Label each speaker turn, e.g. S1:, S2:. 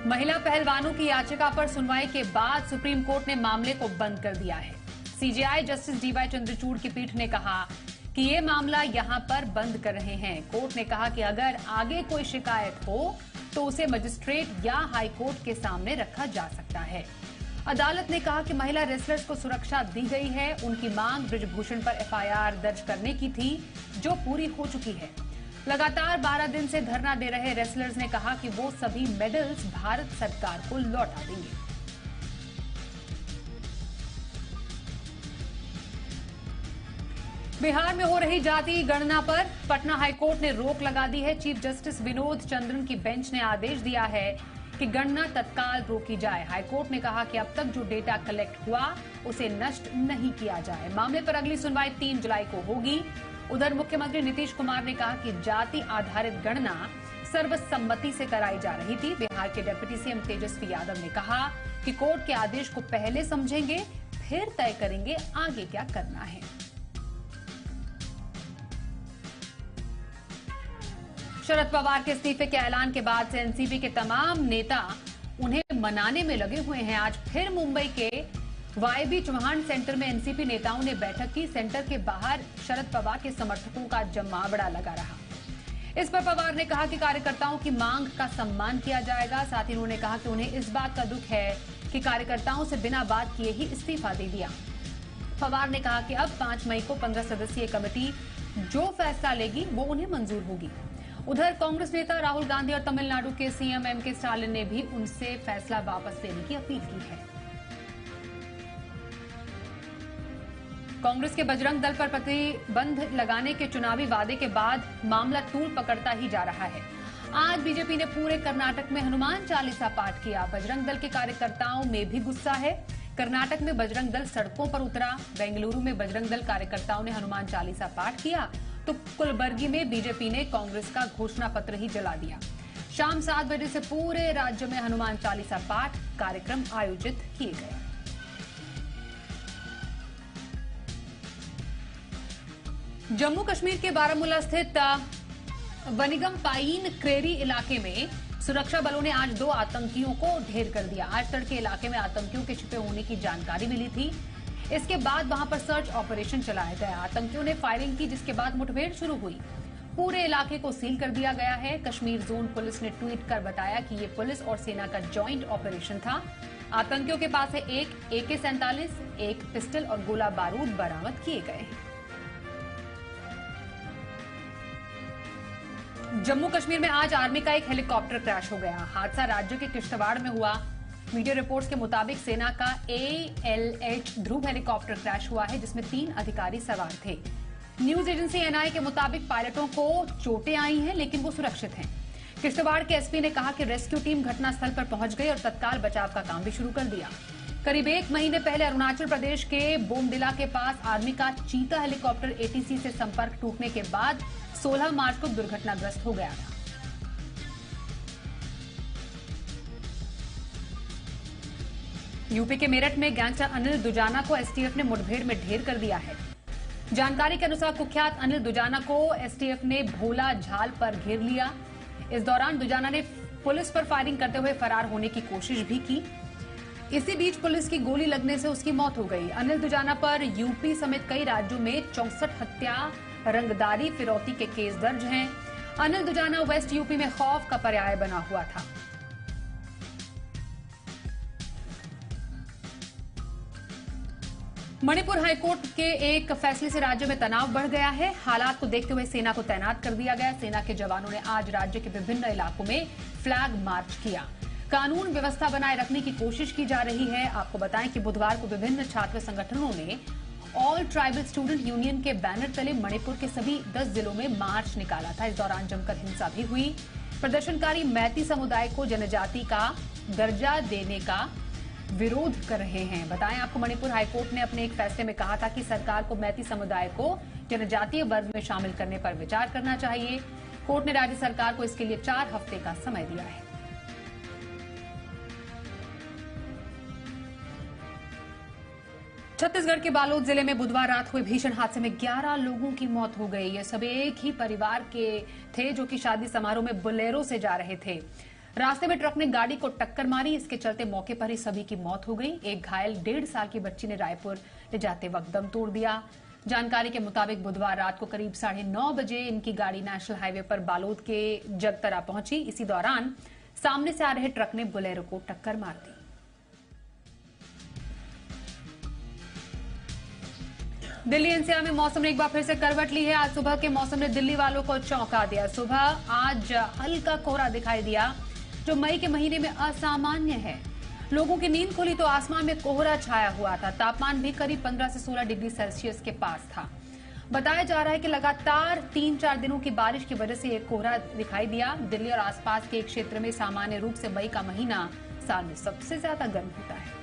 S1: महिला पहलवानों की याचिका पर सुनवाई के बाद सुप्रीम कोर्ट ने मामले को बंद कर दिया है। सीजेआई जस्टिस डीवाई चंद्रचूड़ की पीठ ने कहा कि ये मामला यहां पर बंद कर रहे हैं। कोर्ट ने कहा कि अगर आगे कोई शिकायत हो तो उसे मजिस्ट्रेट या हाई कोर्ट के सामने रखा जा सकता है। अदालत ने कहा कि महिला रेसलर्स को सुरक्षा दी गई है। उनकी मांग बृजभूषण पर एफआईआर दर्ज करने की थी, जो पूरी हो चुकी है। लगातार 12 दिन से धरना दे रहे रेसलर्स ने कहा कि वो सभी मेडल्स भारत सरकार को लौटा देंगे। बिहार में हो रही जाति गणना पर पटना हाईकोर्ट ने रोक लगा दी है। चीफ जस्टिस विनोद चंद्रन की बेंच ने आदेश दिया है कि गणना तत्काल रोकी जाए। हाईकोर्ट ने कहा कि अब तक जो डेटा कलेक्ट हुआ उसे नष्ट नहीं किया जाए। मामले पर अगली सुनवाई 3 जुलाई को होगी। उधर मुख्यमंत्री नीतीश कुमार ने कहा कि जाति आधारित गणना सर्वसम्मति से कराई जा रही थी। बिहार के डिप्टी सीएम तेजस्वी यादव ने कहा कि कोर्ट के आदेश को पहले समझेंगे, फिर तय करेंगे आगे क्या करना है। शरद पवार के इस्तीफे के ऐलान के बाद से एनसीपी के तमाम नेता उन्हें मनाने में लगे हुए हैं। आज फिर मुंबई के वाईबी चौहान सेंटर में एनसीपी नेताओं ने बैठक की। सेंटर के बाहर शरद पवार के समर्थकों का जमावड़ा लगा रहा। इस पर पवार ने कहा कि कार्यकर्ताओं की मांग का सम्मान किया जाएगा। साथ ही उन्होंने कहा कि उन्हें इस बात का दुख है कि कार्यकर्ताओं से बिना बात किए ही इस्तीफा दे दिया। पवार ने कहा कि अब 5 मई को 15 सदस्यीय कमेटी जो फैसला लेगी वो उन्हें मंजूर होगी। उधर कांग्रेस नेता राहुल गांधी और तमिलनाडु के सीएम एमके स्टालिन ने भी उनसे फैसला वापस लेने की अपील की है। कांग्रेस के बजरंग दल पर प्रतिबंध लगाने के चुनावी वादे के बाद मामला तूल पकड़ता ही जा रहा है। आज बीजेपी ने पूरे कर्नाटक में हनुमान चालीसा पाठ किया। बजरंग दल के कार्यकर्ताओं में भी गुस्सा है। कर्नाटक में बजरंग दल सड़कों पर उतरा। बेंगलुरु में बजरंग दल कार्यकर्ताओं ने हनुमान चालीसा पाठ किया तो कुलबर्गी में बीजेपी ने कांग्रेस का घोषणा पत्र ही जला दिया। शाम 7 बजे से पूरे राज्य में हनुमान चालीसा पाठ कार्यक्रम आयोजित किए गए। जम्मू कश्मीर के बारामूला स्थित वनिगम पाइन क्रेरी इलाके में सुरक्षा बलों ने आज 2 आतंकियों को ढेर कर दिया। आज तड़के इलाके में आतंकियों के छिपे होने की जानकारी मिली थी। इसके बाद वहां पर सर्च ऑपरेशन चलाया गया। आतंकियों ने फायरिंग की, जिसके बाद मुठभेड़ शुरू हुई। पूरे इलाके को सील कर दिया गया है। कश्मीर जोन पुलिस ने ट्वीट कर बताया कि ये पुलिस और सेना का जॉइंट ऑपरेशन था। आतंकियों के पास से एक AK-47, एक पिस्टल और गोला बारूद बरामद किए गए हैं। जम्मू कश्मीर में आज आर्मी का एक हेलीकॉप्टर क्रैश हो गया। हादसा राज्य के किश्तवाड़ में हुआ। मीडिया रिपोर्ट्स के मुताबिक सेना का ALH ध्रुव हेलीकॉप्टर क्रैश हुआ है, जिसमें 3 अधिकारी सवार थे। न्यूज एजेंसी NI के मुताबिक पायलटों को चोटें आई हैं, लेकिन वो सुरक्षित हैं। किश्तवाड़ के SP ने कहा कि रेस्क्यू टीम घटनास्थल पर पहुंच गई और तत्काल बचाव का काम भी शुरू कर दिया। करीब 1 महीने पहले अरुणाचल प्रदेश के बोमडिला के पास आर्मी का चीता हेलीकॉप्टर ATC से संपर्क टूटने के बाद 16 मार्च को दुर्घटनाग्रस्त हो गया था। यूपी के मेरठ में गैंगस्टर अनिल दुजाना को STF ने मुठभेड़ में ढेर कर दिया है। जानकारी के अनुसार कुख्यात अनिल दुजाना को STF ने भोला झाल पर घेर लिया। इस दौरान दुजाना ने पुलिस पर फायरिंग करते हुए फरार होने की कोशिश भी की। इसी बीच पुलिस की गोली लगने से उसकी मौत हो गई। अनिल दुजाना पर यूपी समेत कई राज्यों में 64 हत्या, रंगदारी, फिरौती के केस दर्ज हैं। अनिल दुजाना वेस्ट यूपी में खौफ का पर्याय बना हुआ था। मणिपुर हाईकोर्ट के एक फैसले से राज्य में तनाव बढ़ गया है। हालात को देखते हुए सेना को तैनात कर दिया गया। सेना के जवानों ने आज राज्य के विभिन्न इलाकों में फ्लैग मार्च किया। कानून व्यवस्था बनाए रखने की कोशिश की जा रही है। आपको बताएं कि बुधवार को विभिन्न छात्र संगठनों ने ऑल ट्राइबल स्टूडेंट यूनियन के बैनर तले मणिपुर के सभी 10 जिलों में मार्च निकाला था। इस दौरान जमकर हिंसा भी हुई। प्रदर्शनकारी मैती समुदाय को जनजाति का दर्जा देने का विरोध कर रहे हैं। बताएं आपको, मणिपुर हाईकोर्ट ने अपने एक फैसले में कहा था कि सरकार को मैती समुदाय को जनजातीय वर्ग में शामिल करने पर विचार करना चाहिए। कोर्ट ने राज्य सरकार को इसके लिए 4 हफ्ते का समय दिया है। छत्तीसगढ़ के बालोद जिले में बुधवार रात हुए भीषण हादसे में 11 लोगों की मौत हो गई। ये सब एक ही परिवार के थे जो कि शादी समारोह में बोलेरो से जा रहे थे। रास्ते में ट्रक ने गाड़ी को टक्कर मारी। इसके चलते मौके पर ही सभी की मौत हो गई। एक घायल 1.5 साल की बच्ची ने रायपुर ले जाते वक्त दम तोड़ दिया। जानकारी के मुताबिक बुधवार रात को करीब 9:30 बजे इनकी गाड़ी नेशनल हाईवे पर बालोद के जगतरा पहुंची। इसी दौरान सामने से आ रहे ट्रक ने बोलेरो को टक्कर मार दी। दिल्ली एनसीआर में मौसम ने एक बार फिर से करवट ली है। आज सुबह के मौसम ने दिल्ली वालों को चौंका दिया। सुबह आज हल्का कोहरा दिखाई दिया, जो मई के महीने में असामान्य है। लोगों की नींद खुली तो आसमान में कोहरा छाया हुआ था। तापमान भी करीब 15 से 16 डिग्री सेल्सियस के पास था। बताया जा रहा है कि लगातार 3-4 दिनों की बारिश की वजह से एक कोहरा दिखाई दिया। दिल्ली और आसपास के एक क्षेत्र में सामान्य रूप से मई का महीना साल में सबसे ज्यादा गर्म होता है।